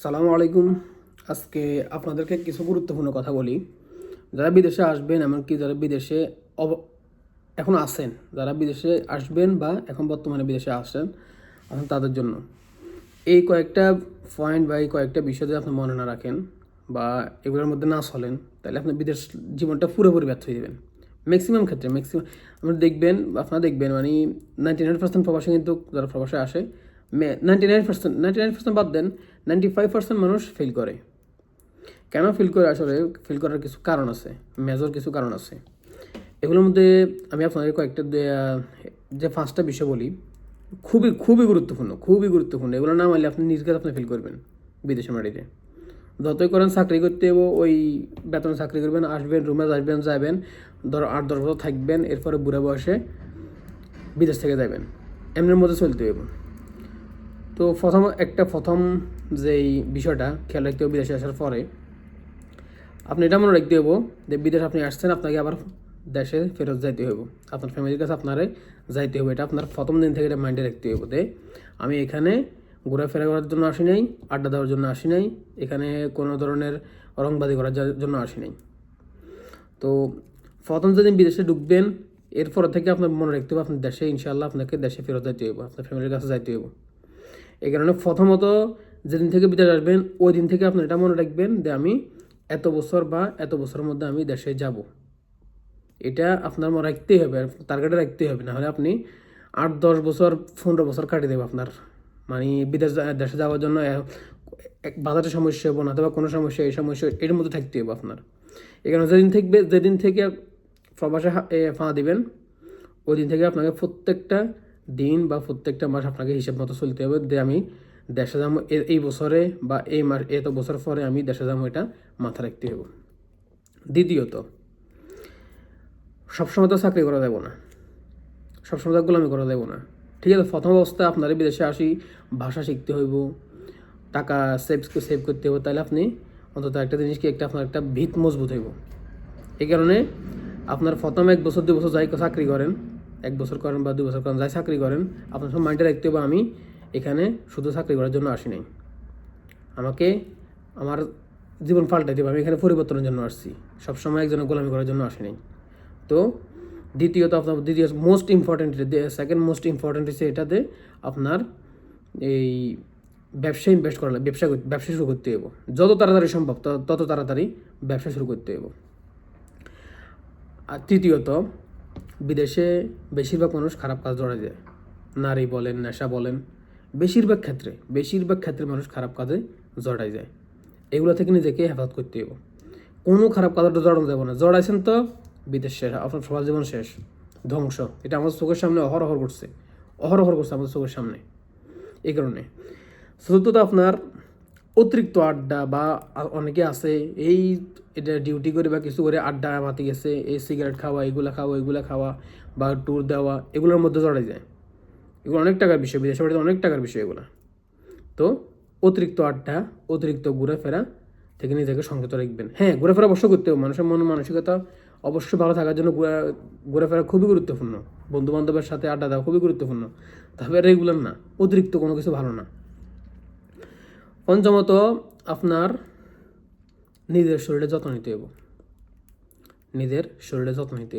সালামু আলাইকুম। আজকে আপনাদেরকে কিছু গুরুত্বপূর্ণ কথা বলি। যারা বিদেশে আসবেন, এমনকি যারা বিদেশে এখন আছেন, যারা বিদেশে আসবেন বা এখন বর্তমানে বিদেশে আসেন তাদের জন্য এই কয়েকটা পয়েন্ট বা এই কয়েকটা বিষয় যদি আপনি মনে না রাখেন বা এগুলোর মধ্যে না চলেন, তাহলে আপনি বিদেশ জীবনটা পুরোপুরি ব্যর্থ হয়ে যাবেন। ম্যাক্সিমাম ক্ষেত্রে আপনারা দেখবেন মানে 99% প্রবাসী, কিন্তু যারা প্রবাসে আসে 99% বাদ দেন, 95% মানুষ ফেল করে। কেন ফেল করে? আসলে ফেল করার কিছু কারণ আছে, মেজর কিছু কারণ আছে। এগুলোর মধ্যে আমি আপনাদের কয়েকটা যে 5টা বিষয় বলি, খুবই খুবই গুরুত্বপূর্ণ। এগুলো না মানলে আপনি নিজেকে আপনি ফেল করবেন বিদেশের মাটিতে। যতই করেন চাকরি করতে হবো, ওই বেতনে চাকরি করবেন, আসবেন, রুমে আসবেন, যাবেন, 8-10 বছর থাকবেন, এরপরে বুড়া বয়সে বিদেশ থেকে যাবেন, এমনের মধ্যে চলতে হইব। তো প্রথম যেই বিষয়টা খেয়াল রাখতে হবে বিদেশে আসার পরে, আপনি এটা মনে রাখতে হবো যে বিদেশ আপনি আসছেন, আপনাকে আবার দেশে ফেরত যাইতে হইব, আপনার ফ্যামিলির কাছে আপনারে যাইতে হবে। এটা আপনার প্রথম দিন থেকে এটা মাইন্ডে রাখতে হইব যে আমি এখানে ঘোরাফেরা করার জন্য আসি নাই, আড্ডা দেওয়ার জন্য আসি নাই, এখানে কোনো ধরনের রংবাজি করার জন্য আসি নাই। তো প্রথম যেদিন বিদেশে ঢুকবেন, এরপর থেকে আপনার মনে রাখতে হবে আপনার দেশে ইনশাআল্লাহ আপনাকে দেশে ফেরত যাইতে হইব, আপনার ফ্যামিলির কাছে যাইতে হইব। এই কারণে প্রথমত যেদিন থেকে বিদেশ আসবেন, ওই দিন থেকে আপনি এটা মনে রাখবেন যে আমি এত বছর বা এত বছরের মধ্যে আমি দেশে যাব। এটা আপনার মনে রাখতেই হবে, টার্গেটে রাখতেই হবে, নাহলে আপনি 8-10 বছর 15 বছর কাটিয়ে দেবে আপনার মানে দেশে যাওয়ার জন্য বাজারের সমস্যা হবো না, অথবা কোনো সমস্যা, এই সমস্যা এর মধ্যে থাকতে হবে আপনার। এই কারণে যেদিন থেকে প্রবাসে ফা দিবেন, ওই দিন থেকে আপনাকে প্রত্যেকটা দিন বা প্রত্যেকটা মাস আপনাকে হিসাব মতো চলতে হবে যে আমি দেশে যাবো এই বছরে বা এই মাস এত বছর পরে আমি দেশে যাবো, এটা মাথা রাখতে হবে। দ্বিতীয়ত, সবসময় তো চাকরি করা যাবো না, সবসময় তো গোলামি করা যাবো না। ঠিক আছে, প্রথম অবস্থায় আপনার বিদেশে আসি, ভাষা শিখতে হইব, টাকা সেভ করতে হবে, তাহলে আপনি অন্তত একটা জিনিস কি আপনার একটা ভিত মজবুত হইব। এই কারণে আপনার প্রথম 1 বছর 2 বছর যাই চাকরি করেন, 1 বছর করেন বা 2 বছর করেন, যাই চাকরি করেন, আপনার সব মাইন্ডে রাখতে হবে আমি এখানে শুধু চাকরি করার জন্য আসি নাই, আমাকে আমার জীবন পাল্টাইতে হবে, আমি এখানে পরিবর্তনের জন্য আসছি, সবসময় একজনের গোলামি করার জন্য আসি নাই। তো দ্বিতীয় most important, second most important হচ্ছে এটাতে আপনার এই ব্যবসায় ইনভেস্ট করা, ব্যবসা শুরু করতে হবে। যত তাড়াতাড়ি সম্ভব তত তাড়াতাড়ি ব্যবসা শুরু করতে হবে। আর তৃতীয়ত, বিদেশে বেশিরভাগ মানুষ খারাপ কাজ জড়ায় যায়, নারী বলেন, নেশা বলেন, বেশিরভাগ ক্ষেত্রে মানুষ খারাপ কাজে জড়াই যায়। এগুলো থেকে নিজেকে হেফাজত করতে হবে। কোনো খারাপ কাজটা জড়ানো যাবে না, জড়াইছেন তো বিদেশ শেষ, আপনার সবার জীবন শেষ, ধ্বংস। এটা আমাদের চোখের সামনে অহরহ করছে আমাদের চোখের সামনে। এই কারণে চতুর্থত, আপনার অতিরিক্ত আড্ডা বা অনেকে আছে এটা ডিউটি করে বা কিছু করে আড্ডা মাতি গেছে, এই সিগারেট খাওয়া, এগুলা খাওয়া বা ট্যুর দেওয়া, এগুলোর মধ্যে জড়াই যায়। এগুলো অনেক টাকার বিষয়, বিদেশে বাড়িতে অনেক টাকার বিষয় এগুলো। তো অতিরিক্ত আড্ডা, অতিরিক্ত ঘোরাফেরা থেকে নিজেকে সংযত রাখবেন। হ্যাঁ, ঘোরাফেরা অবশ্যই করতে হবে, মানুষের মন মানসিকতা অবশ্যই ভালো থাকার জন্য ঘোরাফেরা খুবই গুরুত্বপূর্ণ, বন্ধু বান্ধবের সাথে আড্ডা দেওয়া খুবই গুরুত্বপূর্ণ, তবে রেগুলার না, অতিরিক্ত কোনো কিছু ভালো না। পঞ্চমত, আপনার নিজের শরীরে যত্ন নিতে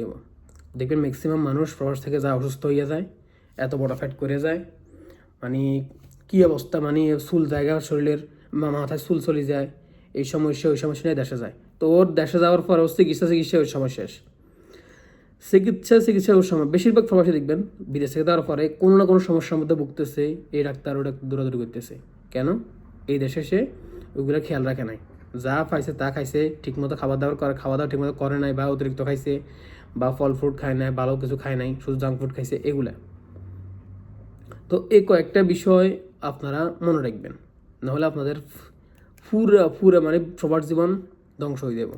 হবে, দেখবেন ম্যাক্সিমাম মানুষ প্রবাস থেকে যা অসুস্থ হয়ে যায়, এত বড় ফ্যাট করে যায়, মানে কী অবস্থা, মানে চুল জায়গা শরীরের, মাথায় চুল চলে যায়, এই সমস্যা ওই সমস্যা নিয়ে দেশে যায়। তো ওর দেশে যাওয়ার পর ওর চিকিৎসা ওই সময় শেষ। চিকিৎসা ওর সময় বেশিরভাগ প্রবাসী দেখবেন বিদেশ থেকে যাওয়ার পরে কোনো না কোনো সমস্যার মধ্যে ভুগতেছে, এই ডাক্তার ওটা দৌড়াদৌড়ি করতেছে। কেন? এই দেশে সে ওইগুলো খেয়াল রাখে নাই, যা পাইছে তা খাইছে, ঠিকমতো খাওয়া দাওয়া ঠিকমতো করে নাই, বা অতিরিক্ত খাইছে, বা ফল ফ্রুট খায় নাই, ভালো কিছু খায় নাই, শুধু জাঙ্ক ফুড খাইছে, এগুলা। তো এই কয়েকটা বিষয় আপনারা মনে রাখবেন, নাহলে আপনাদের পুরা মানে সবার জীবন ধ্বংস হয়ে যাব।